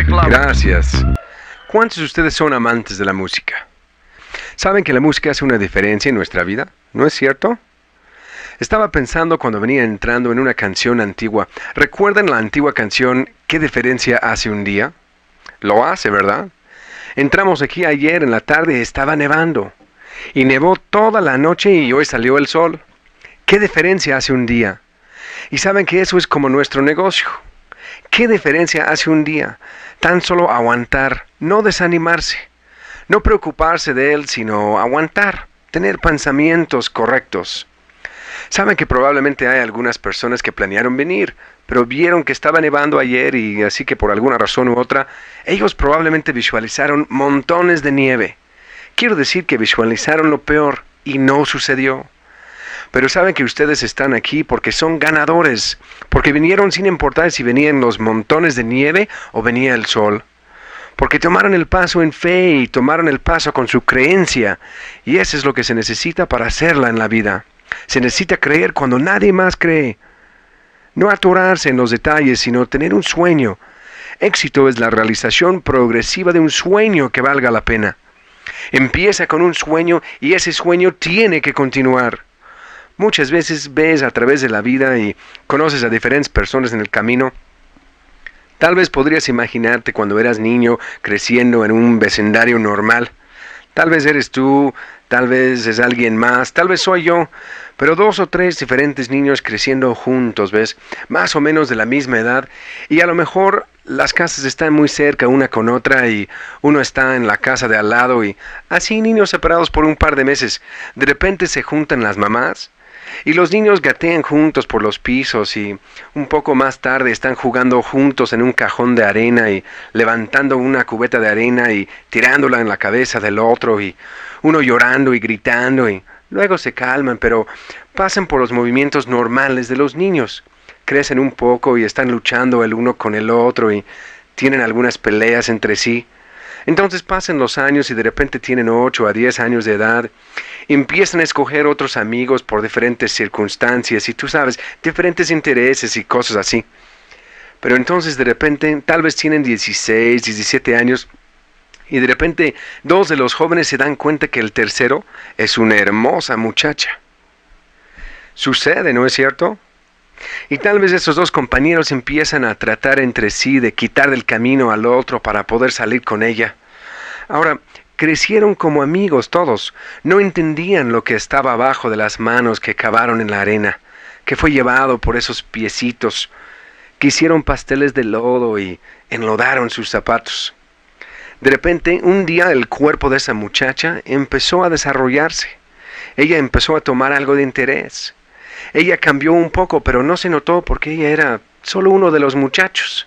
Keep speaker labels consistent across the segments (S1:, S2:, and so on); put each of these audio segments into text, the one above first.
S1: Gracias. ¿Cuántos de ustedes son amantes de la música? ¿Saben que la música hace una diferencia en nuestra vida? ¿No es cierto? Estaba pensando cuando venía entrando en una canción antigua. ¿Recuerdan la antigua canción ¿Qué diferencia hace un día? Lo hace, ¿verdad? Entramos aquí ayer en la tarde y estaba nevando. Y nevó toda la noche y hoy salió el sol. ¿Qué diferencia hace un día? Y saben que eso es como nuestro negocio. ¿Qué diferencia hace un día? Tan solo aguantar, no desanimarse, no preocuparse de él, sino aguantar, tener pensamientos correctos. Saben que probablemente hay algunas personas que planearon venir, pero vieron que estaba nevando ayer y así que por alguna razón u otra, ellos probablemente visualizaron montones de nieve. Quiero decir que visualizaron lo peor y no sucedió. Pero saben que ustedes están aquí porque son ganadores, porque vinieron sin importar si venían los montones de nieve o venía el sol. Porque tomaron el paso en fe y tomaron el paso con su creencia. Y eso es lo que se necesita para hacerla en la vida. Se necesita creer cuando nadie más cree. No atorarse en los detalles, sino tener un sueño. Éxito es la realización progresiva de un sueño que valga la pena. Empieza con un sueño y ese sueño tiene que continuar. Muchas veces ves a través de la vida y conoces a diferentes personas en el camino. Tal vez podrías imaginarte cuando eras niño creciendo en un vecindario normal. Tal vez eres tú, tal vez es alguien más, tal vez soy yo, pero 2 o 3 diferentes niños creciendo juntos, ¿ves? Más o menos de la misma edad, y a lo mejor las casas están muy cerca una con otra y uno está en la casa de al lado y así niños separados por un par de meses. De repente se juntan las mamás y los niños gatean juntos por los pisos y un poco más tarde están jugando juntos en un cajón de arena y levantando una cubeta de arena y tirándola en la cabeza del otro y uno llorando y gritando y luego se calman, pero pasan por los movimientos normales de los niños. Crecen un poco y están luchando el uno con el otro y tienen algunas peleas entre sí. Entonces pasan los años y de repente tienen 8 a 10 años de edad. Empiezan a escoger otros amigos por diferentes circunstancias y tú sabes, diferentes intereses y cosas así. Pero entonces de repente, tal vez tienen 16, 17 años y de repente 2 de los jóvenes se dan cuenta que el tercero es una hermosa muchacha. Sucede, ¿no es cierto? Y tal vez esos 2 compañeros empiezan a tratar entre sí de quitar del camino al otro para poder salir con ella. Ahora, crecieron como amigos todos, no entendían lo que estaba abajo de las manos que cavaron en la arena, que fue llevado por esos piecitos, que hicieron pasteles de lodo y enlodaron sus zapatos. De repente, un día el cuerpo de esa muchacha empezó a desarrollarse. Ella empezó a tomar algo de interés. Ella cambió un poco, pero no se notó porque ella era solo uno de los muchachos.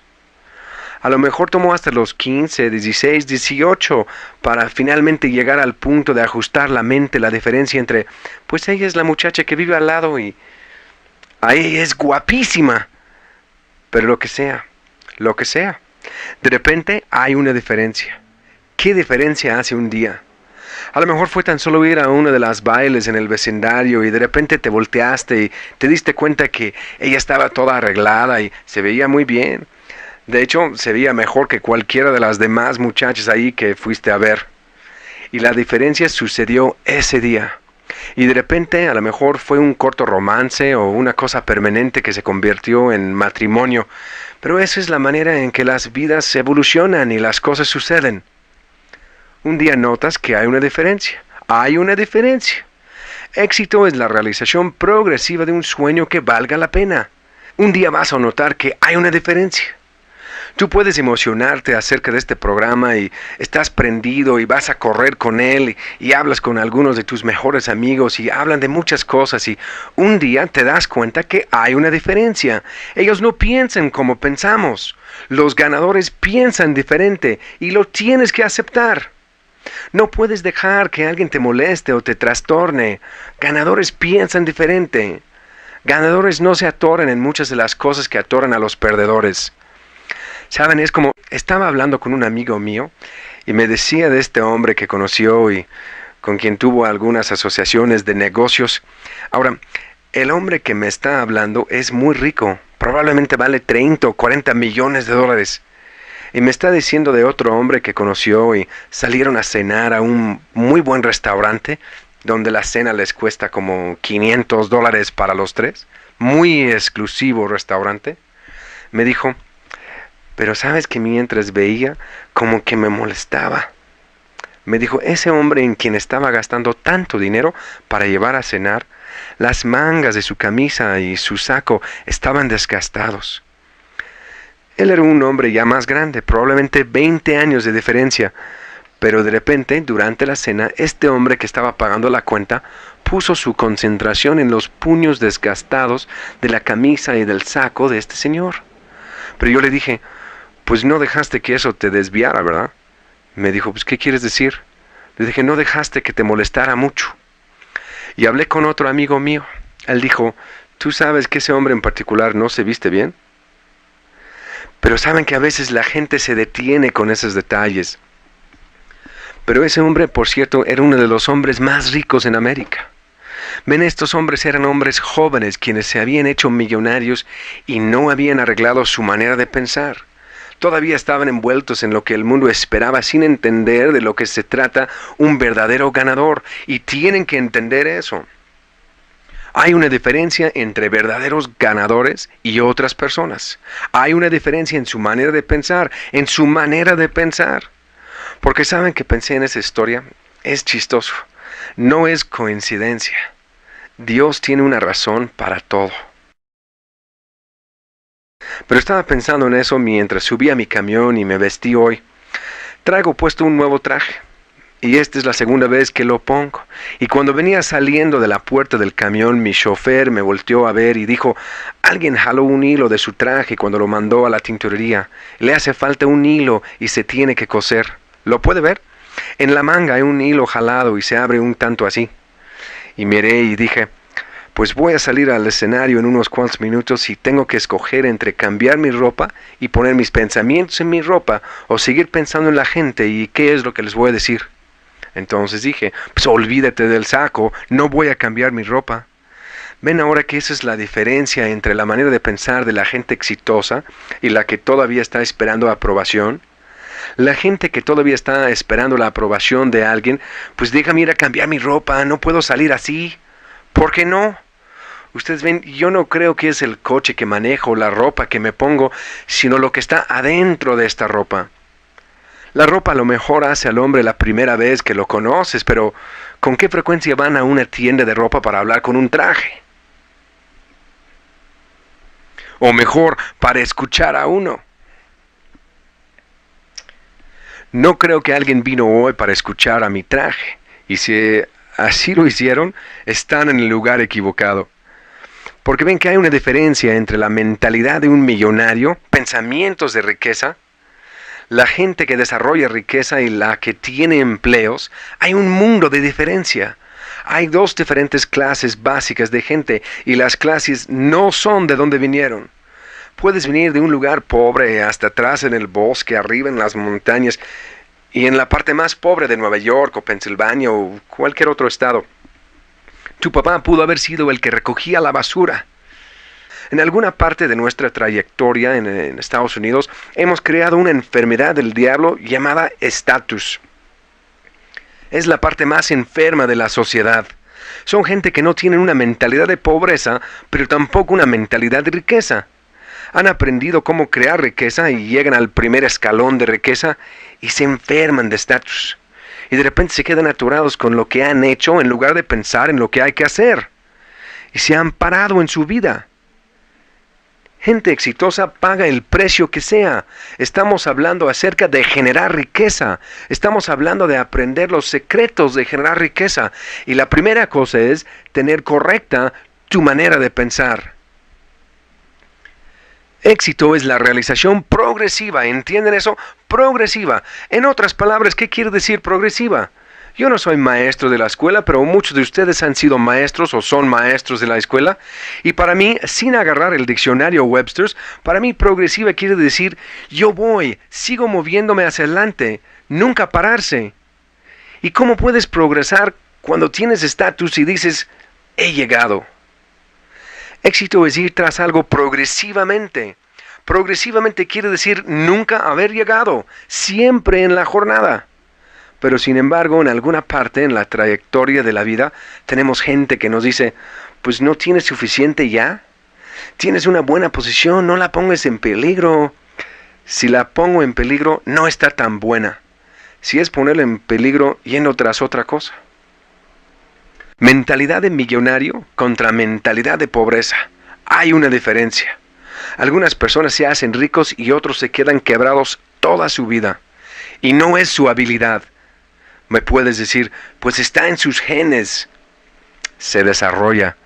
S1: A lo mejor tomó hasta los 15, 16, 18 para finalmente llegar al punto de ajustar la mente, la diferencia entre, pues ella es la muchacha que vive al lado y ahí es guapísima. Pero lo que sea. De repente hay una diferencia. ¿Qué diferencia hace un día? A lo mejor fue tan solo ir a uno de las bailes en el vecindario y de repente te volteaste y te diste cuenta que ella estaba toda arreglada y se veía muy bien. De hecho, se veía mejor que cualquiera de las demás muchachas ahí que fuiste a ver. Y la diferencia sucedió ese día. Y de repente a lo mejor fue un corto romance o una cosa permanente que se convirtió en matrimonio. Pero esa es la manera en que las vidas evolucionan y las cosas suceden. Un día notas que hay una diferencia. Hay una diferencia. Éxito es la realización progresiva de un sueño que valga la pena. Un día vas a notar que hay una diferencia. Tú puedes emocionarte acerca de este programa y estás prendido y vas a correr con él y hablas con algunos de tus mejores amigos y hablan de muchas cosas y un día te das cuenta que hay una diferencia. Ellos no piensan como pensamos. Los ganadores piensan diferente y lo tienes que aceptar. No puedes dejar que alguien te moleste o te trastorne. Ganadores piensan diferente. Ganadores no se atoran en muchas de las cosas que atoran a los perdedores. Saben, es como, estaba hablando con un amigo mío y me decía de este hombre que conoció y con quien tuvo algunas asociaciones de negocios. Ahora, el hombre que me está hablando es muy rico, probablemente vale 30 o 40 millones de dólares. Y me está diciendo de otro hombre que conoció y salieron a cenar a un muy buen restaurante donde la cena les cuesta como $500 para los tres. Muy exclusivo restaurante. Me dijo, pero sabes que mientras veía, como que me molestaba. Me dijo, ese hombre en quien estaba gastando tanto dinero para llevar a cenar, las mangas de su camisa y su saco estaban desgastados. Él era un hombre ya más grande, probablemente 20 años de diferencia, pero de repente, durante la cena, este hombre que estaba pagando la cuenta puso su concentración en los puños desgastados de la camisa y del saco de este señor. Pero yo le dije, pues no dejaste que eso te desviara, ¿verdad? Me dijo, pues ¿qué quieres decir? Le dije, no dejaste que te molestara mucho. Y hablé con otro amigo mío. Él dijo, ¿tú sabes que ese hombre en particular no se viste bien? Pero saben que a veces la gente se detiene con esos detalles. Pero ese hombre, por cierto, era uno de los hombres más ricos en América. Ven, estos hombres eran hombres jóvenes quienes se habían hecho millonarios y no habían arreglado su manera de pensar. Todavía estaban envueltos en lo que el mundo esperaba sin entender de lo que se trata un verdadero ganador, y tienen que entender eso. Hay una diferencia entre verdaderos ganadores y otras personas. Hay una diferencia en su manera de pensar, Porque saben que pensé en esa historia, es chistoso, no es coincidencia. Dios tiene una razón para todo. Pero estaba pensando en eso mientras subí a mi camión y me vestí hoy. Traigo puesto un nuevo traje, y esta es la segunda vez que lo pongo. Y cuando venía saliendo de la puerta del camión, mi chofer me volteó a ver y dijo, alguien jaló un hilo de su traje cuando lo mandó a la tintorería. Le hace falta un hilo y se tiene que coser. ¿Lo puede ver? En la manga hay un hilo jalado y se abre un tanto así. Y miré y dije, pues voy a salir al escenario en unos cuantos minutos y tengo que escoger entre cambiar mi ropa y poner mis pensamientos en mi ropa o seguir pensando en la gente y qué es lo que les voy a decir. Entonces dije, pues olvídate del saco, no voy a cambiar mi ropa. Ven ahora que esa es la diferencia entre la manera de pensar de la gente exitosa y la que todavía está esperando aprobación. La gente que todavía está esperando la aprobación de alguien, pues déjame ir a cambiar mi ropa, no puedo salir así. ¿Por qué no? Ustedes ven, yo no creo que es el coche que manejo, la ropa que me pongo, sino lo que está adentro de esta ropa. La ropa a lo mejor hace al hombre la primera vez que lo conoces, pero ¿con qué frecuencia van a una tienda de ropa para hablar con un traje? O mejor, para escuchar a uno. No creo que alguien vino hoy para escuchar a mi traje, y si así lo hicieron, están en el lugar equivocado. Porque ven que hay una diferencia entre la mentalidad de un millonario, pensamientos de riqueza, la gente que desarrolla riqueza y la que tiene empleos. Hay un mundo de diferencia. Hay dos diferentes clases básicas de gente y las clases no son de donde vinieron. Puedes venir de un lugar pobre hasta atrás en el bosque, arriba en las montañas y en la parte más pobre de Nueva York o Pensilvania o cualquier otro estado. Tu papá pudo haber sido el que recogía la basura. En alguna parte de nuestra trayectoria en Estados Unidos hemos creado una enfermedad del diablo llamada estatus. Es la parte más enferma de la sociedad. Son gente que no tienen una mentalidad de pobreza, pero tampoco una mentalidad de riqueza. Han aprendido cómo crear riqueza y llegan al primer escalón de riqueza y se enferman de estatus. Y de repente se quedan atorados con lo que han hecho en lugar de pensar en lo que hay que hacer. Y se han parado en su vida. Gente exitosa paga el precio que sea. Estamos hablando acerca de generar riqueza. Estamos hablando de aprender los secretos de generar riqueza. Y la primera cosa es tener correcta tu manera de pensar. Éxito es la realización progresiva, ¿entienden eso? Progresiva. En otras palabras, ¿qué quiere decir progresiva? Yo no soy maestro de la escuela, pero muchos de ustedes han sido maestros o son maestros de la escuela. Y para mí, sin agarrar el diccionario Webster's, para mí progresiva quiere decir, yo sigo moviéndome hacia adelante, nunca pararse. ¿Y cómo puedes progresar cuando tienes estatus y dices, he llegado? Éxito es ir tras algo progresivamente. Progresivamente quiere decir nunca haber llegado, siempre en la jornada. Pero sin embargo, en alguna parte en la trayectoria de la vida, tenemos gente que nos dice, pues no tienes suficiente ya. Tienes una buena posición, no la pongas en peligro. Si la pongo en peligro, no está tan buena. Si es ponerla en peligro yendo tras otra cosa. Mentalidad de millonario contra mentalidad de pobreza. Hay una diferencia. Algunas personas se hacen ricos y otros se quedan quebrados toda su vida. Y no es su habilidad. Me puedes decir, pues está en sus genes. Se desarrolla.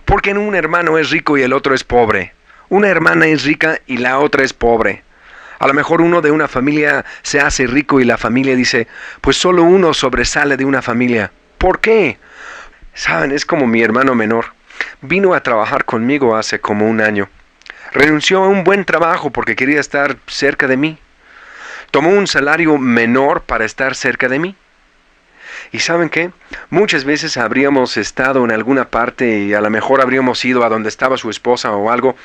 S1: Porque un hermano es rico y el otro es pobre. Una hermana es rica y la otra es pobre. A lo mejor uno de una familia se hace rico y la familia dice, pues solo uno sobresale de una familia. ¿Por qué? Saben, es como mi hermano menor. Vino a trabajar conmigo hace como un año. Renunció a un buen trabajo porque quería estar cerca de mí. Tomó un salario menor para estar cerca de mí. ¿Y saben qué? Muchas veces habríamos estado en alguna parte y a lo mejor habríamos ido a donde estaba su esposa o algo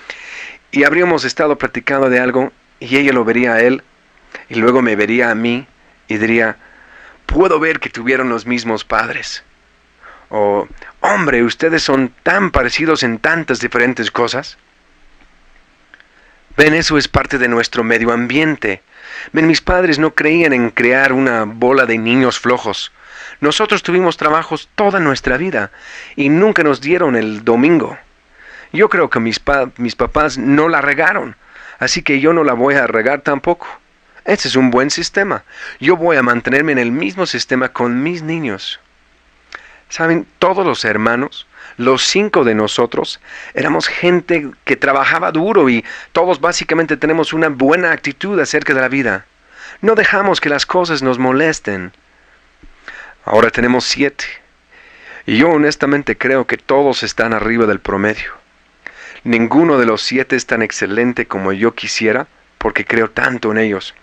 S1: y habríamos estado platicando de algo y ella lo vería a él y luego me vería a mí y diría, puedo ver que tuvieron los mismos padres. O, hombre, ustedes son tan parecidos en tantas diferentes cosas. Ven, eso es parte de nuestro medio ambiente. Ven, mis padres no creían en crear una bola de niños flojos. Nosotros tuvimos trabajos toda nuestra vida y nunca nos dieron el domingo. Yo creo que mis papás no la regaron, así que yo no la voy a regar tampoco. Ese es un buen sistema. Yo voy a mantenerme en el mismo sistema con mis niños. ¿Saben? Todos los hermanos, los 5 de nosotros, éramos gente que trabajaba duro y todos básicamente tenemos una buena actitud acerca de la vida. No dejamos que las cosas nos molesten. Ahora tenemos 7. Y yo honestamente creo que todos están arriba del promedio. Ninguno de los 7 es tan excelente como yo quisiera, porque creo tanto en ellos.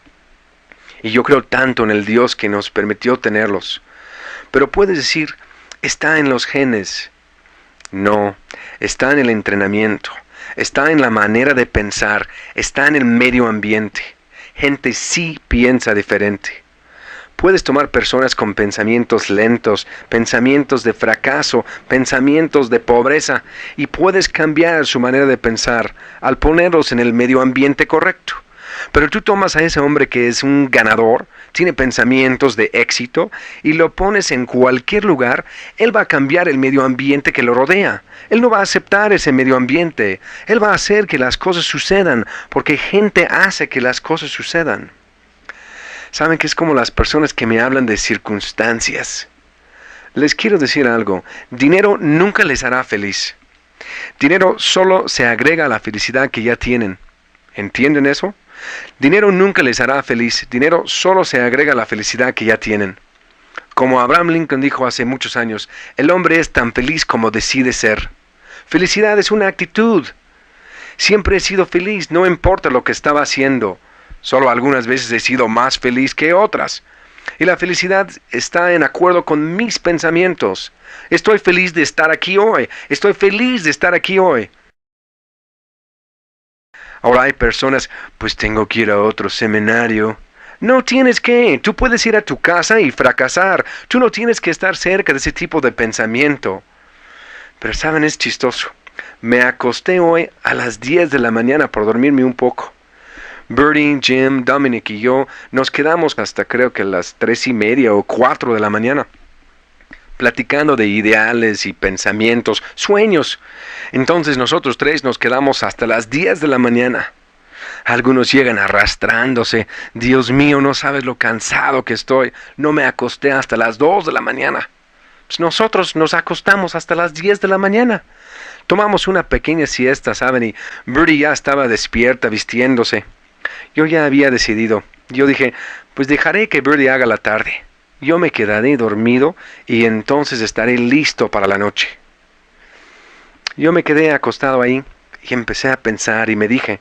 S1: Y yo creo tanto en el Dios que nos permitió tenerlos. Pero puedes decir, está en los genes. No, está en el entrenamiento, está en la manera de pensar, está en el medio ambiente. Gente sí piensa diferente. Puedes tomar personas con pensamientos lentos, pensamientos de fracaso, pensamientos de pobreza, y puedes cambiar su manera de pensar al ponerlos en el medio ambiente correcto. Pero tú tomas a ese hombre que es un ganador, tiene pensamientos de éxito, y lo pones en cualquier lugar, él va a cambiar el medio ambiente que lo rodea. Él no va a aceptar ese medio ambiente. Él va a hacer que las cosas sucedan, porque gente hace que las cosas sucedan. Saben que es como las personas que me hablan de circunstancias. Les quiero decir algo, dinero nunca les hará feliz. Dinero solo se agrega a la felicidad que ya tienen. ¿Entienden eso? Dinero nunca les hará feliz, dinero solo se agrega a la felicidad que ya tienen. Como Abraham Lincoln dijo hace muchos años, el hombre es tan feliz como decide ser. Felicidad es una actitud. Siempre he sido feliz, no importa lo que estaba haciendo. Solo algunas veces he sido más feliz que otras. Y la felicidad está en acuerdo con mis pensamientos. Estoy feliz de estar aquí hoy. Estoy feliz de estar aquí hoy. Ahora hay personas, pues tengo que ir a otro seminario. No tienes que, tú puedes ir a tu casa y fracasar. Tú no tienes que estar cerca de ese tipo de pensamiento. Pero saben, es chistoso. Me acosté hoy a las 10 de la mañana por dormirme un poco. Birdie, Jim, Dominic y yo nos quedamos hasta creo que las 3:30 o 4 de la mañana. Platicando de ideales y pensamientos, sueños. Entonces nosotros 3 nos quedamos hasta las 10 de la mañana. Algunos llegan arrastrándose. Dios mío, no sabes lo cansado que estoy. No me acosté hasta las 2 de la mañana. Pues nosotros nos acostamos hasta las 10 de la mañana. Tomamos una pequeña siesta, ¿saben? Y Birdie ya estaba despierta, vistiéndose. Yo ya había decidido. Yo dije, pues dejaré que Birdie haga la tarde. Yo me quedaré dormido y entonces estaré listo para la noche. Yo me quedé acostado ahí y empecé a pensar y me dije,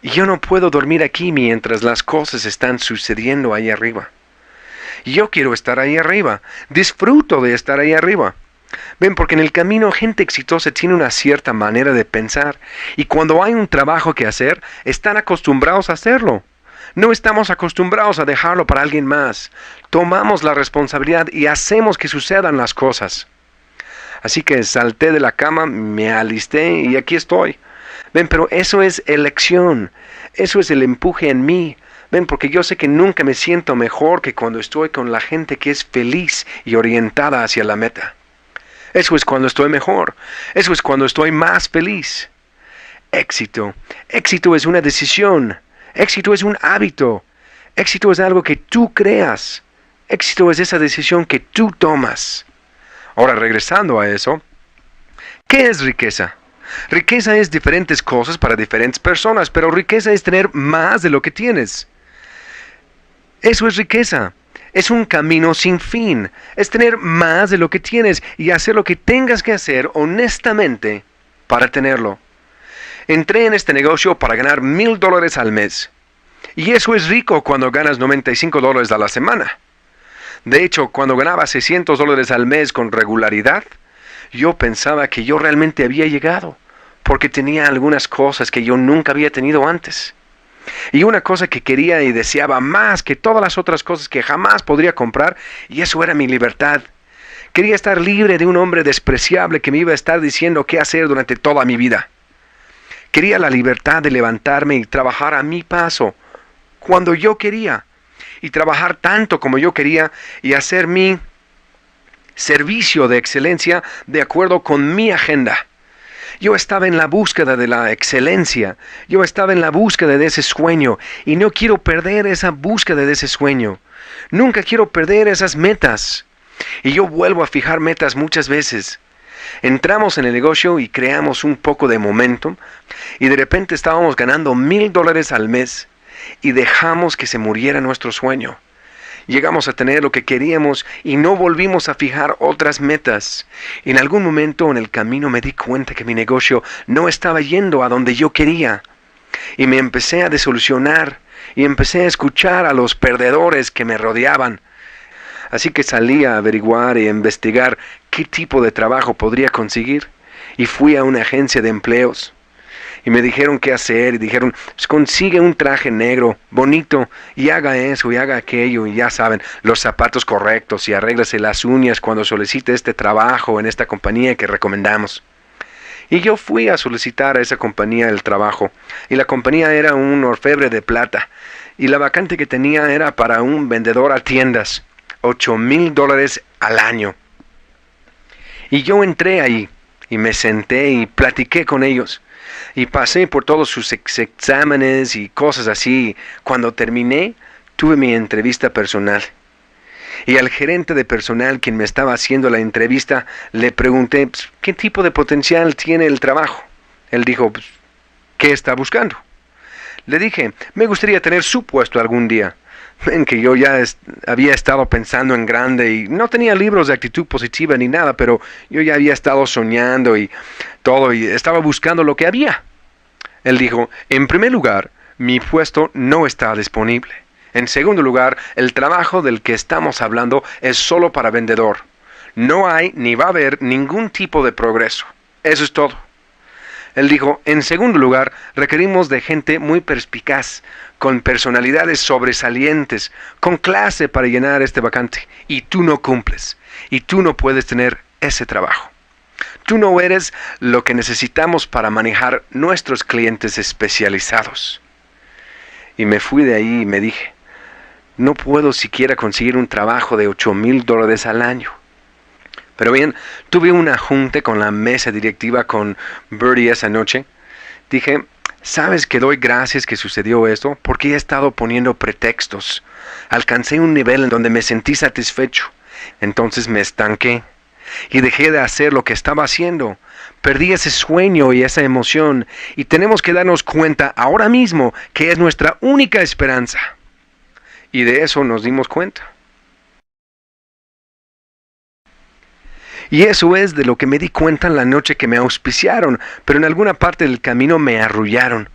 S1: yo no puedo dormir aquí mientras las cosas están sucediendo ahí arriba. Yo quiero estar ahí arriba, disfruto de estar ahí arriba. Ven, porque en el camino gente exitosa tiene una cierta manera de pensar y cuando hay un trabajo que hacer, están acostumbrados a hacerlo. No estamos acostumbrados a dejarlo para alguien más. Tomamos la responsabilidad y hacemos que sucedan las cosas. Así que salté de la cama, me alisté y aquí estoy. Ven, pero eso es elección. Eso es el empuje en mí. Ven, porque yo sé que nunca me siento mejor que cuando estoy con la gente que es feliz y orientada hacia la meta. Eso es cuando estoy mejor. Eso es cuando estoy más feliz. Éxito. Éxito es una decisión. Éxito es un hábito. Éxito es algo que tú creas. Éxito es esa decisión que tú tomas. Ahora, regresando a eso, ¿qué es riqueza? Riqueza es diferentes cosas para diferentes personas, pero riqueza es tener más de lo que tienes. Eso es riqueza. Es un camino sin fin. Es tener más de lo que tienes y hacer lo que tengas que hacer honestamente para tenerlo. Entré en este negocio para ganar $1,000 al mes. Y eso es rico cuando ganas $95 a la semana. De hecho, cuando ganaba $600 al mes con regularidad, yo pensaba que yo realmente había llegado, porque tenía algunas cosas que yo nunca había tenido antes. Y una cosa que quería y deseaba más que todas las otras cosas que jamás podría comprar, y eso era mi libertad. Quería estar libre de un hombre despreciable que me iba a estar diciendo qué hacer durante toda mi vida. Quería la libertad de levantarme y trabajar a mi paso, cuando yo quería, y trabajar tanto como yo quería y hacer mi servicio de excelencia de acuerdo con mi agenda. Yo estaba en la búsqueda de la excelencia, yo estaba en la búsqueda de ese sueño y no quiero perder esa búsqueda de ese sueño. Nunca quiero perder esas metas. Y yo vuelvo a fijar metas muchas veces. Entramos en el negocio y creamos un poco de momentum y de repente estábamos ganando $1,000 al mes y dejamos que se muriera nuestro sueño. Llegamos a tener lo que queríamos y no volvimos a fijar otras metas. En algún momento en el camino me di cuenta que mi negocio no estaba yendo a donde yo quería. Y me empecé a desilusionar y empecé a escuchar a los perdedores que me rodeaban. Así que salí a averiguar e investigar qué tipo de trabajo podría conseguir. Y fui a una agencia de empleos. Y me dijeron qué hacer y dijeron, pues consigue un traje negro, bonito, y haga eso y haga aquello, y ya saben, los zapatos correctos y arréglase las uñas cuando solicite este trabajo en esta compañía que recomendamos. Y yo fui a solicitar a esa compañía el trabajo, y la compañía era un orfebre de plata, y la vacante que tenía era para un vendedor a tiendas, $8,000 al año. Y yo entré ahí, y me senté y platiqué con ellos. Y pasé por todos sus exámenes y cosas así. Cuando terminé, tuve mi entrevista personal. Y al gerente de personal, quien me estaba haciendo la entrevista, le pregunté, pues, ¿qué tipo de potencial tiene el trabajo? Él dijo, pues, ¿qué está buscando? Le dije, me gustaría tener su puesto algún día. En que yo ya había estado pensando en grande y no tenía libros de actitud positiva ni nada, pero yo ya había estado soñando y todo y estaba buscando lo que había. Él dijo, en primer lugar, mi puesto no está disponible. En segundo lugar, el trabajo del que estamos hablando es solo para vendedor. No hay ni va a haber ningún tipo de progreso. Eso es todo. Él dijo, en segundo lugar, requerimos de gente muy perspicaz, con personalidades sobresalientes, con clase para llenar este vacante. Y tú no cumples. Y tú no puedes tener ese trabajo. Tú no eres lo que necesitamos para manejar nuestros clientes especializados. Y me fui de ahí y me dije, no puedo siquiera conseguir un trabajo de $8,000 al año. Pero bien, tuve una junta con la mesa directiva con Bertie esa noche. Dije, ¿sabes que doy gracias que sucedió esto? Porque he estado poniendo pretextos. Alcancé un nivel en donde me sentí satisfecho. Entonces me estanqué y dejé de hacer lo que estaba haciendo. Perdí ese sueño y esa emoción. Y tenemos que darnos cuenta ahora mismo que es nuestra única esperanza. Y de eso nos dimos cuenta. Y eso es de lo que me di cuenta en la noche que me auspiciaron, pero en alguna parte del camino me arrullaron.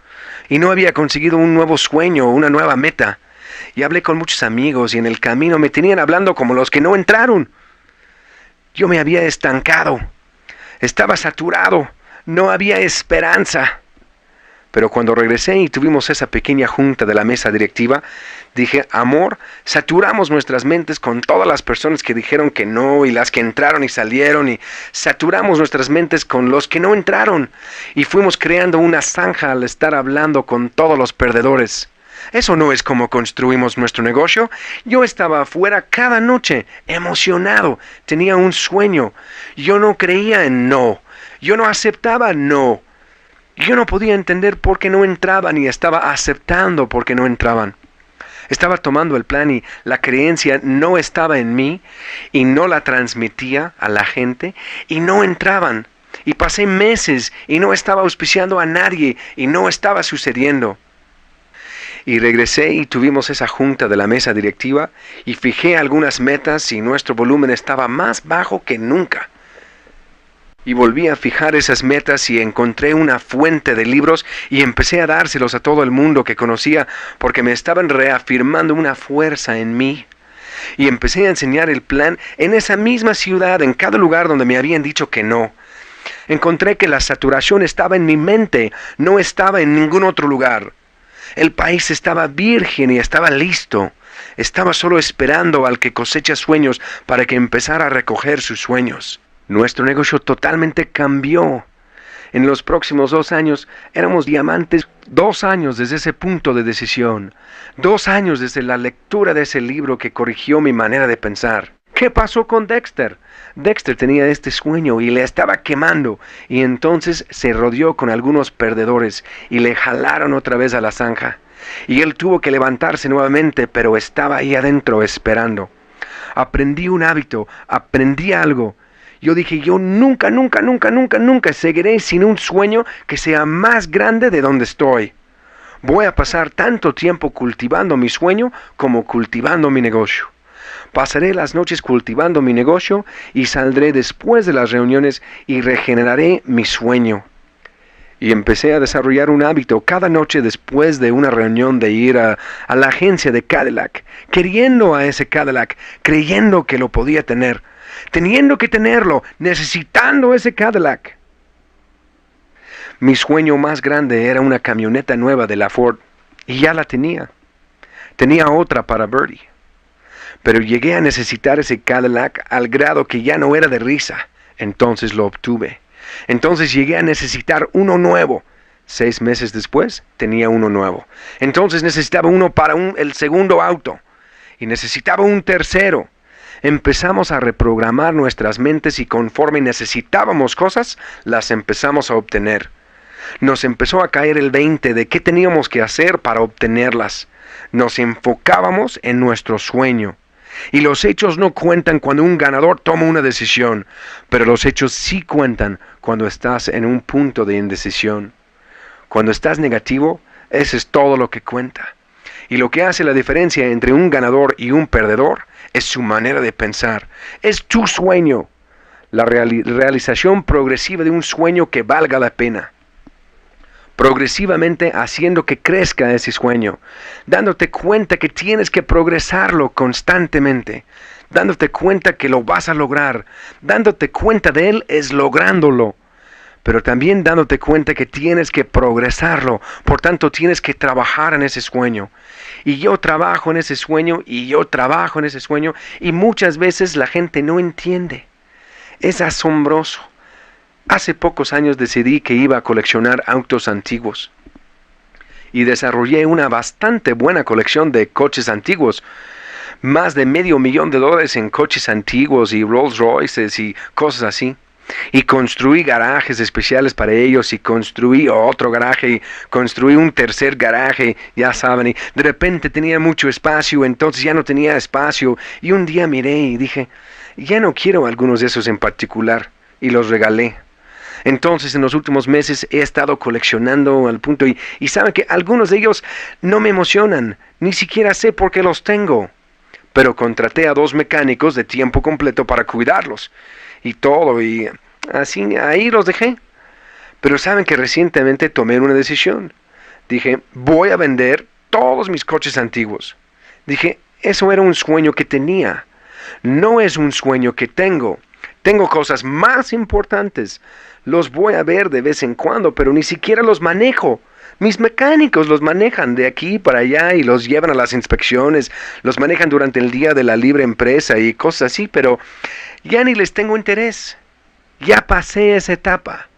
S1: Y no había conseguido un nuevo sueño o una nueva meta. Y hablé con muchos amigos y en el camino me tenían hablando como los que no entraron. Yo me había estancado Estaba saturado, no había esperanza. Pero cuando regresé y tuvimos esa pequeña junta de la mesa directiva, dije, amor, saturamos nuestras mentes con todas las personas que dijeron que no y las que entraron y salieron, y saturamos nuestras mentes con los que no entraron, y fuimos creando una zanja al estar hablando con todos los perdedores. Eso no es como construimos nuestro negocio. Yo estaba afuera cada noche, emocionado, tenía un sueño. Yo no creía en no, yo no aceptaba no. Yo no podía entender por qué no entraban y estaba aceptando por qué no entraban. Estaba tomando el plan y la creencia no estaba en mí y no la transmitía a la gente y no entraban. Y pasé meses y no estaba auspiciando a nadie y no estaba sucediendo. Y regresé y tuvimos esa junta de la mesa directiva y fijé algunas metas y nuestro volumen estaba más bajo que nunca. Y volví a fijar esas metas y encontré una fuente de libros y empecé a dárselos a todo el mundo que conocía porque me estaban reafirmando una fuerza en mí. Y empecé a enseñar el plan en esa misma ciudad, en cada lugar donde me habían dicho que no. Encontré que la saturación estaba en mi mente, no estaba en ningún otro lugar. El país estaba virgen y estaba listo. Estaba solo esperando al que cosecha sueños para que empezara a recoger sus sueños. Nuestro negocio totalmente cambió. En los próximos 2 años éramos diamantes. 2 años desde ese punto de decisión. 2 años desde la lectura de ese libro que corrigió mi manera de pensar. ¿Qué pasó con Dexter? Dexter tenía este sueño y le estaba quemando, y entonces se rodeó con algunos perdedores y le jalaron otra vez a la zanja. Y él tuvo que levantarse nuevamente, pero estaba ahí adentro esperando. Aprendí un hábito, aprendí algo. Yo dije, yo nunca seguiré sin un sueño que sea más grande de donde estoy. Voy a pasar tanto tiempo cultivando mi sueño como cultivando mi negocio. Pasaré las noches cultivando mi negocio y saldré después de las reuniones y regeneraré mi sueño. Y empecé a desarrollar un hábito cada noche después de una reunión de ir a la agencia de Cadillac, queriendo a ese Cadillac, creyendo que lo podía tener. Teniendo que tenerlo, necesitando ese Cadillac. Mi sueño más grande era una camioneta nueva de la Ford, y ya la tenía. Tenía otra para Birdie. Pero llegué a necesitar ese Cadillac al grado que ya no era de risa. Entonces lo obtuve. Entonces llegué a necesitar uno nuevo. 6 meses después tenía uno nuevo. Entonces necesitaba uno para el segundo auto. Y necesitaba un tercero. Empezamos a reprogramar nuestras mentes y conforme necesitábamos cosas, las empezamos a obtener. Nos empezó a caer el 20 de qué teníamos que hacer para obtenerlas. Nos enfocábamos en nuestro sueño. Y los hechos no cuentan cuando un ganador toma una decisión, pero los hechos sí cuentan cuando estás en un punto de indecisión. Cuando estás negativo, eso es todo lo que cuenta. Y lo que hace la diferencia entre un ganador y un perdedor es su manera de pensar. Es tu sueño. La realización progresiva de un sueño que valga la pena. Progresivamente haciendo que crezca ese sueño. Dándote cuenta que tienes que progresarlo constantemente. Dándote cuenta que lo vas a lograr. Dándote cuenta de él es lográndolo. Pero también dándote cuenta que tienes que progresarlo. Por tanto, tienes que trabajar en ese sueño. Y yo trabajo en ese sueño, y yo trabajo en ese sueño, y muchas veces la gente no entiende. Es asombroso. Hace pocos años decidí que iba a coleccionar autos antiguos. Y desarrollé una bastante buena colección de coches antiguos. Más de $500,000 en coches antiguos y Rolls Royces y cosas así. Y construí garajes especiales para ellos y construí otro garaje y construí un tercer garaje, ya saben, y de repente tenía mucho espacio, entonces ya no tenía espacio y un día miré y dije, ya no quiero algunos de esos en particular y los regalé. Entonces en los últimos meses he estado coleccionando al punto y saben que algunos de ellos no me emocionan, ni siquiera sé por qué los tengo, pero contraté a 2 mecánicos de tiempo completo para cuidarlos. Y todo, y así, ahí los dejé. Pero saben que recientemente tomé una decisión. Dije, voy a vender todos mis coches antiguos. Dije, eso era un sueño que tenía. No es un sueño que tengo. Tengo cosas más importantes. Los voy a ver de vez en cuando, pero ni siquiera los manejo. Mis mecánicos los manejan de aquí para allá y los llevan a las inspecciones, los manejan durante el día de la libre empresa y cosas así, pero ya ni les tengo interés. Ya pasé esa etapa.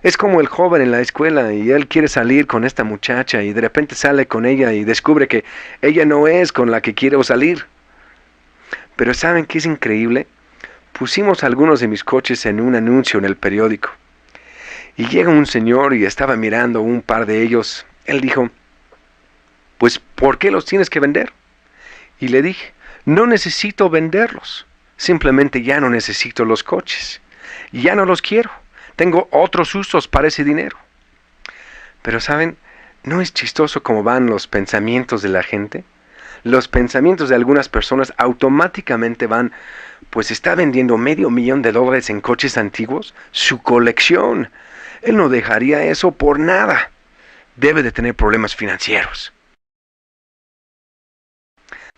S1: Es como el joven en la escuela y él quiere salir con esta muchacha y de repente sale con ella y descubre que ella no es con la que quiere salir. Pero ¿saben qué es increíble? Pusimos algunos de mis coches en un anuncio en el periódico. Y llega un señor y estaba mirando un par de ellos. Él dijo, pues ¿por qué los tienes que vender? Y le dije, no necesito venderlos. Simplemente ya no necesito los coches. Ya no los quiero. Tengo otros usos para ese dinero. Pero ¿saben? ¿No es chistoso cómo van los pensamientos de la gente? Los pensamientos de algunas personas automáticamente van, pues está vendiendo $500,000 en coches antiguos, su colección. Él no dejaría eso por nada. Debe de tener problemas financieros.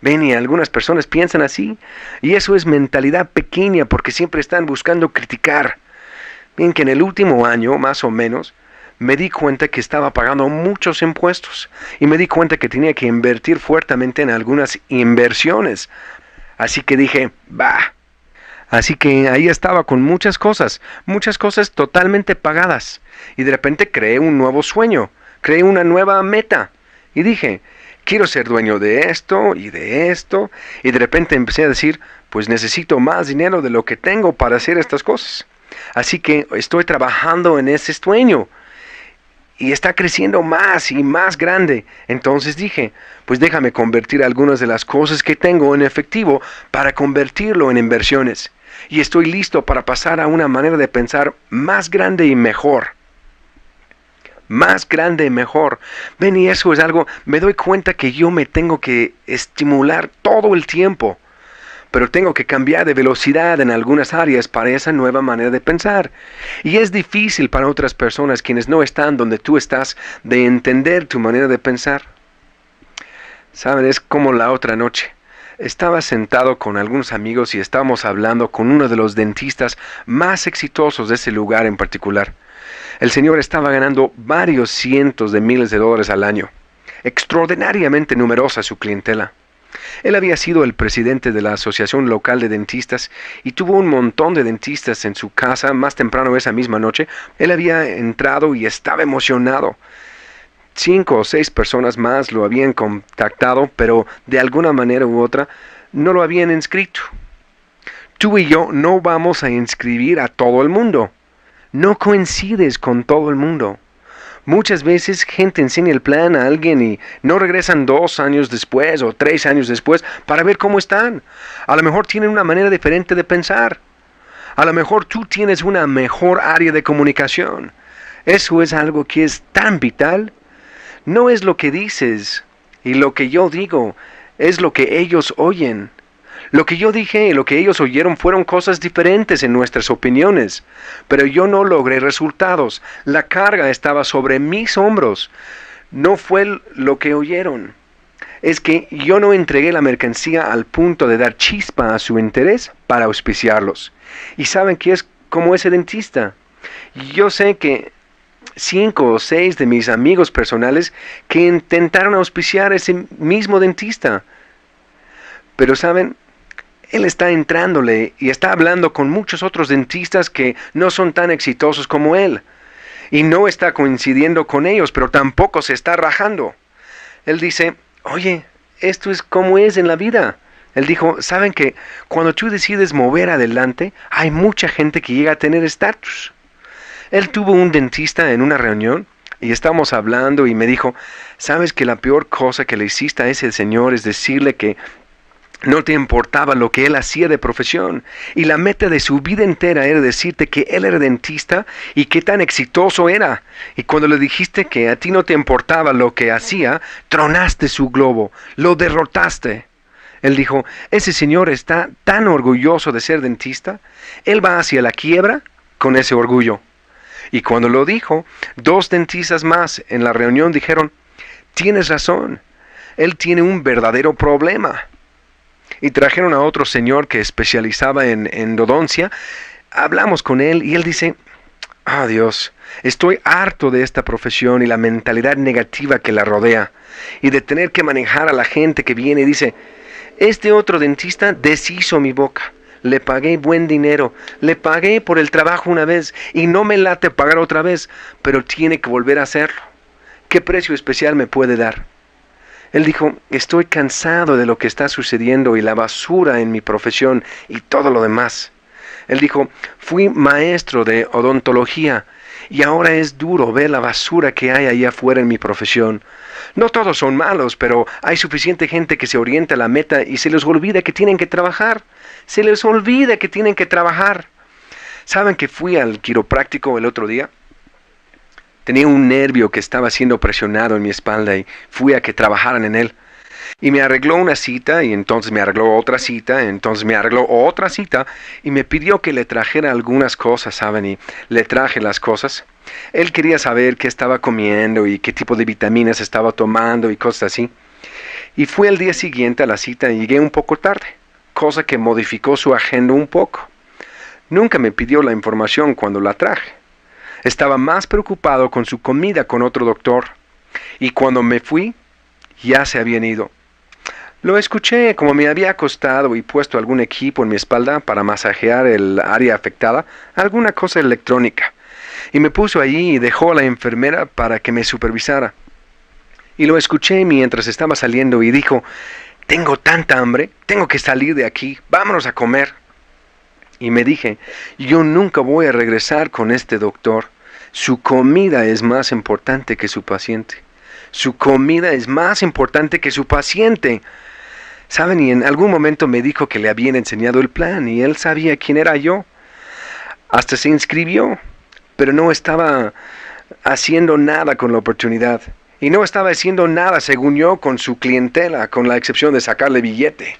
S1: Ven, y algunas personas piensan así, y eso es mentalidad pequeña porque siempre están buscando criticar. Bien, que en el último año, más o menos, me di cuenta que estaba pagando muchos impuestos y me di cuenta que tenía que invertir fuertemente en algunas inversiones. Así que dije, bah. Así que ahí estaba con muchas cosas totalmente pagadas. Y de repente creé un nuevo sueño, creé una nueva meta. Y dije, quiero ser dueño de esto y de esto. Y de repente empecé a decir, pues necesito más dinero de lo que tengo para hacer estas cosas. Así que estoy trabajando en ese sueño. Y está creciendo más y más grande. Entonces dije, pues déjame convertir algunas de las cosas que tengo en efectivo para convertirlo en inversiones. Y estoy listo para pasar a una manera de pensar más grande y mejor. Más grande y mejor. Ven, y eso es algo, me doy cuenta que yo me tengo que estimular todo el tiempo. Pero tengo que cambiar de velocidad en algunas áreas para esa nueva manera de pensar. Y es difícil para otras personas quienes no están donde tú estás de entender tu manera de pensar. Saben, es como la otra noche. Estaba sentado con algunos amigos y estábamos hablando con uno de los dentistas más exitosos de ese lugar en particular. El señor estaba ganando varios cientos de miles de dólares al año. Extraordinariamente numerosa su clientela. Él había sido el presidente de la Asociación Local de Dentistas y tuvo un montón de dentistas en su casa más temprano esa misma noche. Él había entrado y estaba emocionado. 5 o 6 personas más lo habían contactado, pero de alguna manera u otra no lo habían inscrito. Tú y yo no vamos a inscribir a todo el mundo. No coincides con todo el mundo. Muchas veces gente enseña el plan a alguien y no regresan 2 años después o 3 años después para ver cómo están. A lo mejor tienen una manera diferente de pensar. A lo mejor tú tienes una mejor área de comunicación. Eso es algo que es tan vital. No es lo que dices y lo que yo digo, es lo que ellos oyen. Lo que yo dije y lo que ellos oyeron fueron cosas diferentes en nuestras opiniones, pero yo no logré resultados. La carga estaba sobre mis hombros. No fue lo que oyeron. Es que yo no entregué la mercancía al punto de dar chispa a su interés para auspiciarlos. ¿Y saben qué es como ese dentista? Yo sé que 5 o 6 de mis amigos personales que intentaron auspiciar a ese mismo dentista. Pero saben, él está entrándole y está hablando con muchos otros dentistas que no son tan exitosos como él. Y no está coincidiendo con ellos, pero tampoco se está rajando. Él dice, oye, esto es como es en la vida. Él dijo, ¿saben que cuando tú decides mover adelante, hay mucha gente que llega a tener estatus? Él tuvo un dentista en una reunión y estábamos hablando y me dijo, ¿sabes que la peor cosa que le hiciste a ese señor es decirle que no te importaba lo que él hacía de profesión? Y la meta de su vida entera era decirte que él era dentista y qué tan exitoso era. Y cuando le dijiste que a ti no te importaba lo que hacía, tronaste su globo, lo derrotaste. Él dijo, ese señor está tan orgulloso de ser dentista, él va hacia la quiebra con ese orgullo. Y cuando lo dijo, 2 dentistas más en la reunión dijeron, tienes razón, él tiene un verdadero problema. y trajeron a otro señor que especializaba en endodoncia. Hablamos con él y él dice, Dios, estoy harto de esta profesión y la mentalidad negativa que la rodea y de tener que manejar a la gente que viene y dice, este otro dentista deshizo mi boca. Le pagué buen dinero, le pagué por el trabajo una vez y no me late pagar otra vez, pero tiene que volver a hacerlo. ¿Qué precio especial me puede dar? Él dijo, estoy cansado de lo que está sucediendo y la basura en mi profesión y todo lo demás. Él dijo, fui maestro de odontología y ahora es duro ver la basura que hay allá afuera en mi profesión. No todos son malos, pero hay suficiente gente que se orienta a la meta y se les olvida que tienen que trabajar. Se les olvida que tienen que trabajar. ¿Saben que fui al quiropráctico el otro día? Tenía un nervio que estaba siendo presionado en mi espalda y fui a que trabajaran en él. Y me arregló una cita y entonces me arregló otra cita, entonces me arregló otra cita y me pidió que le trajera algunas cosas, ¿saben? Y le traje las cosas. Él quería saber qué estaba comiendo y qué tipo de vitaminas estaba tomando y cosas así. Y fui al día siguiente a la cita y llegué un poco tarde, cosa que modificó su agenda un poco. Nunca me pidió la información cuando la traje. Estaba más preocupado con su comida con otro doctor. Y cuando me fui, ya se habían ido. Lo escuché como me había acostado y puesto algún equipo en mi espalda para masajear el área afectada, alguna cosa electrónica. Y me puso allí y dejó a la enfermera para que me supervisara. Y lo escuché mientras estaba saliendo y dijo, tengo tanta hambre, tengo que salir de aquí, vámonos a comer. Y me dije, yo nunca voy a regresar con este doctor. Su comida es más importante que su paciente. Su comida es más importante que su paciente. ¿Saben? Y en algún momento me dijo que le habían enseñado el plan y él sabía quién era yo. Hasta se inscribió, pero no estaba haciendo nada con la oportunidad. Y no estaba haciendo nada, según yo, con su clientela, con la excepción de sacarle billete.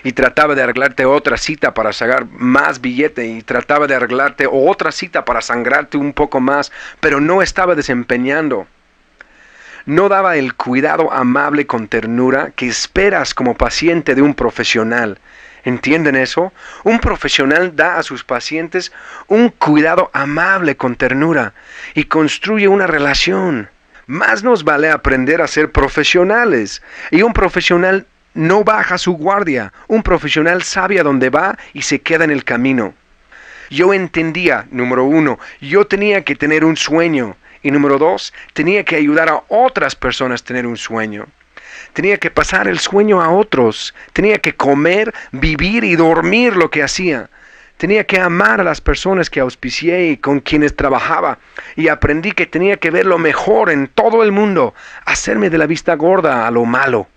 S1: Y trataba de arreglarte otra cita para sacar más billete y trataba de arreglarte otra cita para sangrarte un poco más, pero no estaba desempeñando. No daba el cuidado amable con ternura que esperas como paciente de un profesional. ¿Entienden eso? Un profesional da a sus pacientes un cuidado amable con ternura y construye una relación. Más nos vale aprender a ser profesionales. Y un profesional no baja su guardia. Un profesional sabe a dónde va y se queda en el camino. Yo entendía, número 1, yo tenía que tener un sueño. Y número 2, tenía que ayudar a otras personas a tener un sueño. Tenía que pasar el sueño a otros. Tenía que comer, vivir y dormir lo que hacía. Tenía que amar a las personas que auspicié y con quienes trabajaba. Y aprendí que tenía que ver lo mejor en todo el mundo. Hacerme de la vista gorda a lo malo.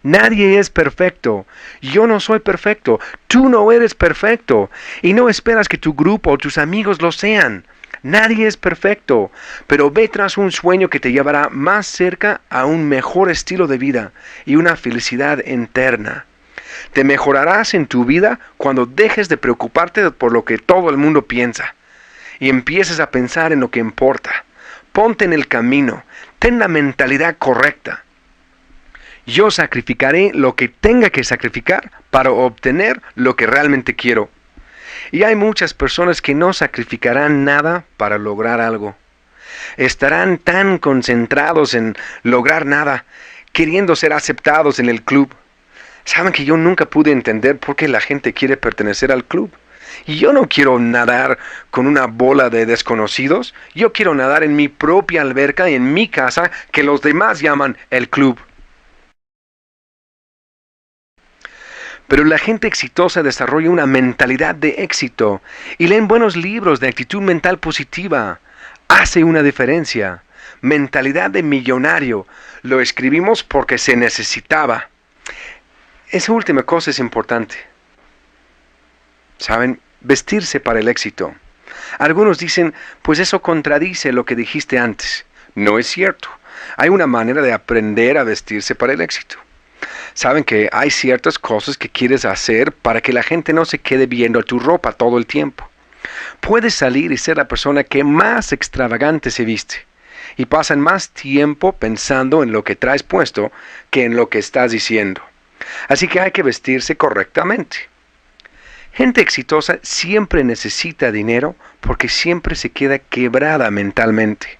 S1: Nadie es perfecto. Yo no soy perfecto. Tú no eres perfecto. Y no esperas que tu grupo o tus amigos lo sean. Nadie es perfecto, pero ve tras un sueño que te llevará más cerca a un mejor estilo de vida y una felicidad interna. Te mejorarás en tu vida cuando dejes de preocuparte por lo que todo el mundo piensa y empieces a pensar en lo que importa. Ponte en el camino, ten la mentalidad correcta. Yo sacrificaré lo que tenga que sacrificar para obtener lo que realmente quiero. Y hay muchas personas que no sacrificarán nada para lograr algo. Estarán tan concentrados en lograr nada, queriendo ser aceptados en el club. Saben que yo nunca pude entender por qué la gente quiere pertenecer al club. Y yo no quiero nadar con una bola de desconocidos. Yo quiero nadar en mi propia alberca, en mi casa, que los demás llaman el club. Pero la gente exitosa desarrolla una mentalidad de éxito y leen buenos libros de actitud mental positiva. Hace una diferencia. Mentalidad de millonario. Lo escribimos porque se necesitaba. Esa última cosa es importante. ¿Saben? Vestirse para el éxito. Algunos dicen, pues eso contradice lo que dijiste antes. No es cierto. Hay una manera de aprender a vestirse para el éxito. Saben que hay ciertas cosas que quieres hacer para que la gente no se quede viendo tu ropa todo el tiempo. Puedes salir y ser la persona que más extravagante se viste. Y pasan más tiempo pensando en lo que traes puesto que en lo que estás diciendo. Así que hay que vestirse correctamente. Gente exitosa siempre necesita dinero porque siempre se queda quebrada mentalmente.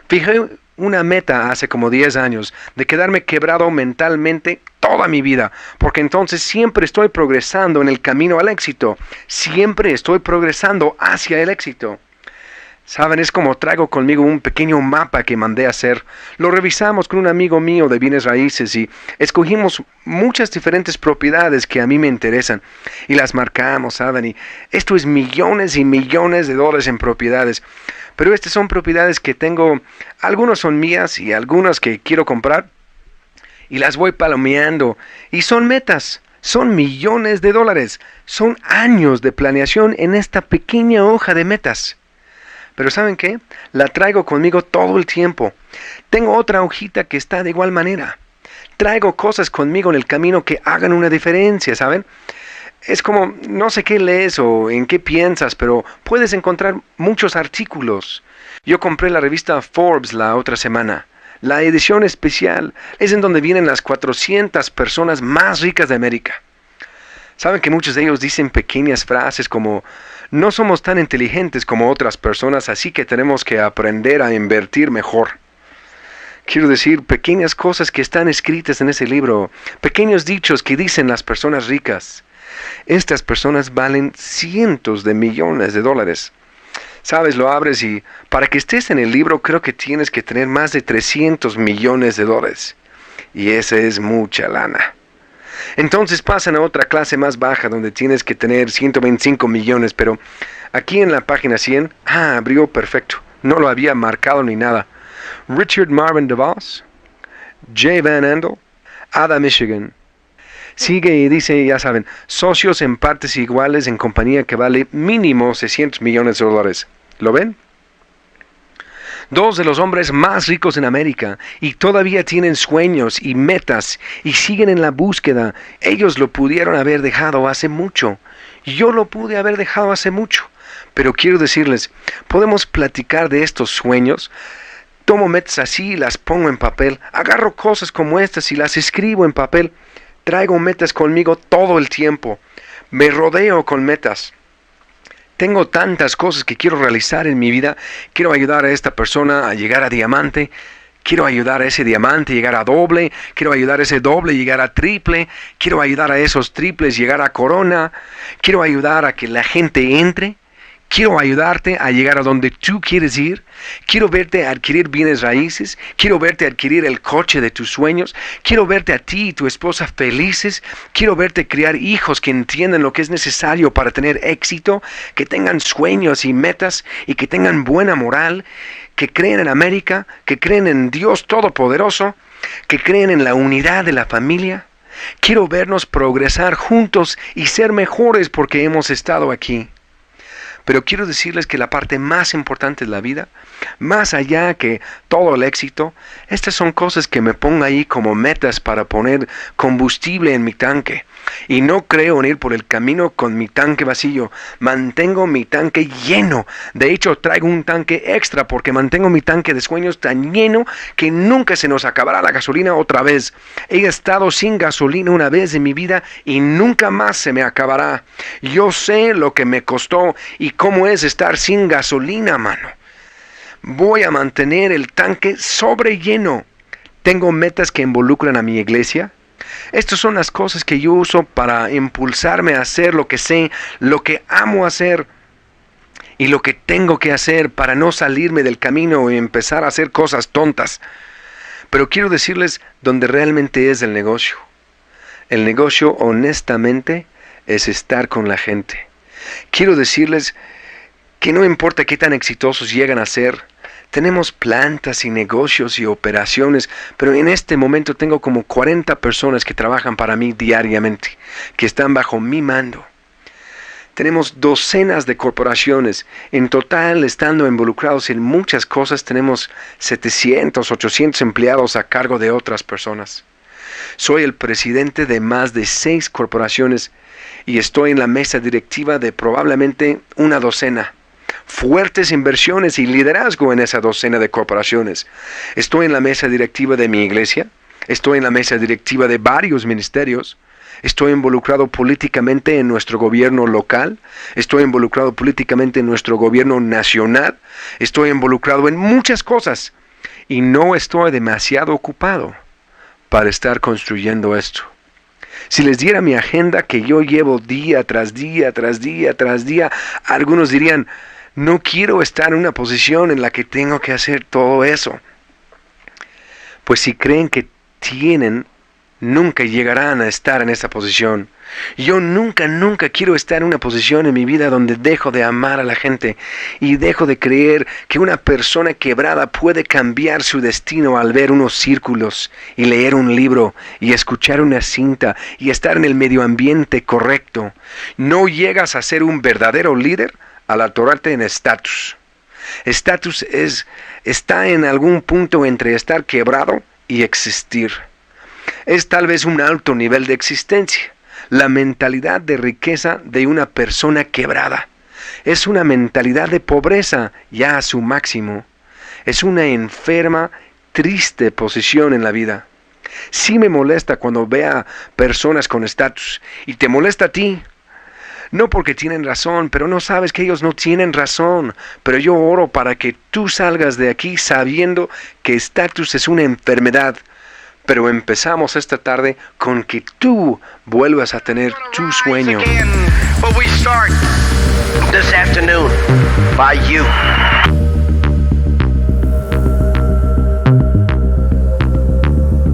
S1: Fijé una meta hace como 10 años de quedarme quebrado mentalmente toda mi vida, porque entonces siempre estoy progresando en el camino al éxito, siempre estoy progresando hacia el éxito. Saben, es como traigo conmigo un pequeño mapa que mandé a hacer. Lo revisamos con un amigo mío de bienes raíces y escogimos muchas diferentes propiedades que a mí me interesan y las marcamos, ¿saben? Y esto es millones y millones de dólares en propiedades. Pero estas son propiedades que tengo, algunas son mías y algunas que quiero comprar y las voy palomeando. Y son metas, son millones de dólares, son años de planeación en esta pequeña hoja de metas. Pero ¿saben qué? La traigo conmigo todo el tiempo. Tengo otra hojita que está de igual manera. Traigo cosas conmigo en el camino que hagan una diferencia, ¿saben? Es como, no sé qué lees o en qué piensas, pero puedes encontrar muchos artículos. Yo compré la revista Forbes la otra semana. La edición especial es en donde vienen las 400 personas más ricas de América. Saben que muchos de ellos dicen pequeñas frases como: no somos tan inteligentes como otras personas, así que tenemos que aprender a invertir mejor. Quiero decir, pequeñas cosas que están escritas en ese libro, pequeños dichos que dicen las personas ricas. Estas personas valen cientos de millones de dólares. Sabes, lo abres y para que estés en el libro creo que tienes que tener más de 300 millones de dólares. Y esa es mucha lana. Entonces pasan a otra clase más baja donde tienes que tener 125 millones, pero aquí en la página 100, abrió perfecto, no lo había marcado ni nada. Richard Marvin DeVos, Jay Van Andel, Ada Michigan. Sigue y dice, ya saben, socios en partes iguales en compañía que vale mínimo 600 millones de dólares. ¿Lo ven? Dos de los hombres más ricos en América y todavía tienen sueños y metas y siguen en la búsqueda. Ellos lo pudieron haber dejado hace mucho. Yo lo pude haber dejado hace mucho. Pero quiero decirles, podemos platicar de estos sueños. Tomo metas así y las pongo en papel. Agarro cosas como estas y las escribo en papel. Traigo metas conmigo todo el tiempo. Me rodeo con metas. Tengo tantas cosas que quiero realizar en mi vida. Quiero ayudar a esta persona a llegar a diamante. Quiero ayudar a ese diamante a llegar a doble. Quiero ayudar a ese doble a llegar a triple. Quiero ayudar a esos triples a llegar a corona. Quiero ayudar a que la gente entre. Quiero ayudarte a llegar a donde tú quieres ir. Quiero verte adquirir bienes raíces. Quiero verte adquirir el coche de tus sueños. Quiero verte a ti y tu esposa felices. Quiero verte criar hijos que entiendan lo que es necesario para tener éxito, que tengan sueños y metas y que tengan buena moral, que creen en América, que creen en Dios Todopoderoso, que creen en la unidad de la familia. Quiero vernos progresar juntos y ser mejores porque hemos estado aquí. Pero quiero decirles que la parte más importante de la vida, más allá que todo el éxito, estas son cosas que me pongo ahí como metas para poner combustible en mi tanque. Y no creo en ir por el camino con mi tanque vacío. Mantengo mi tanque lleno. De hecho, traigo un tanque extra porque mantengo mi tanque de sueños tan lleno que nunca se nos acabará la gasolina otra vez. He estado sin gasolina una vez en mi vida y nunca más se me acabará. Yo sé lo que me costó y cómo es estar sin gasolina, mano. Voy a mantener el tanque sobre lleno. Tengo metas que involucran a mi iglesia. Estas son las cosas que yo uso para impulsarme a hacer lo que sé, lo que amo hacer y lo que tengo que hacer para no salirme del camino y empezar a hacer cosas tontas. Pero quiero decirles dónde realmente es el negocio. El negocio, honestamente, es estar con la gente. Quiero decirles que no importa qué tan exitosos llegan a ser. Tenemos plantas y negocios y operaciones, pero en este momento tengo como 40 personas que trabajan para mí diariamente, que están bajo mi mando. Tenemos docenas de corporaciones. En total, estando involucrados en muchas cosas, tenemos 700, 800 empleados a cargo de otras personas. Soy el presidente de más de 6 corporaciones y estoy en la mesa directiva de probablemente una docena. Fuertes inversiones y liderazgo en esa docena de corporaciones. Estoy en la mesa directiva de mi iglesia. Estoy en la mesa directiva de varios ministerios. Estoy involucrado políticamente en nuestro gobierno local. Estoy involucrado políticamente en nuestro gobierno nacional. Estoy involucrado en muchas cosas. Y no estoy demasiado ocupado para estar construyendo esto. Si les diera mi agenda que yo llevo día tras día, tras día, tras día, algunos dirían, no quiero estar en una posición en la que tengo que hacer todo eso. Pues si creen que tienen, nunca llegarán a estar en esa posición. Yo nunca quiero estar en una posición en mi vida donde dejo de amar a la gente y dejo de creer que una persona quebrada puede cambiar su destino al ver unos círculos y leer un libro y escuchar una cinta y estar en el medio ambiente correcto. No llegas a ser un verdadero líder al atorarte en estatus. Estatus está en algún punto entre estar quebrado y existir. Es tal vez un alto nivel de existencia. La mentalidad de riqueza de una persona quebrada. Es una mentalidad de pobreza ya a su máximo. Es una enferma, triste posición en la vida. Sí me molesta cuando vea personas con estatus. Y te molesta a ti. No porque tienen razón, pero no sabes que ellos no tienen razón. Pero yo oro para que tú salgas de aquí sabiendo que estatus es una enfermedad. Pero empezamos esta tarde con que tú vuelvas a tener tu sueño.
S2: But we start this afternoon by you.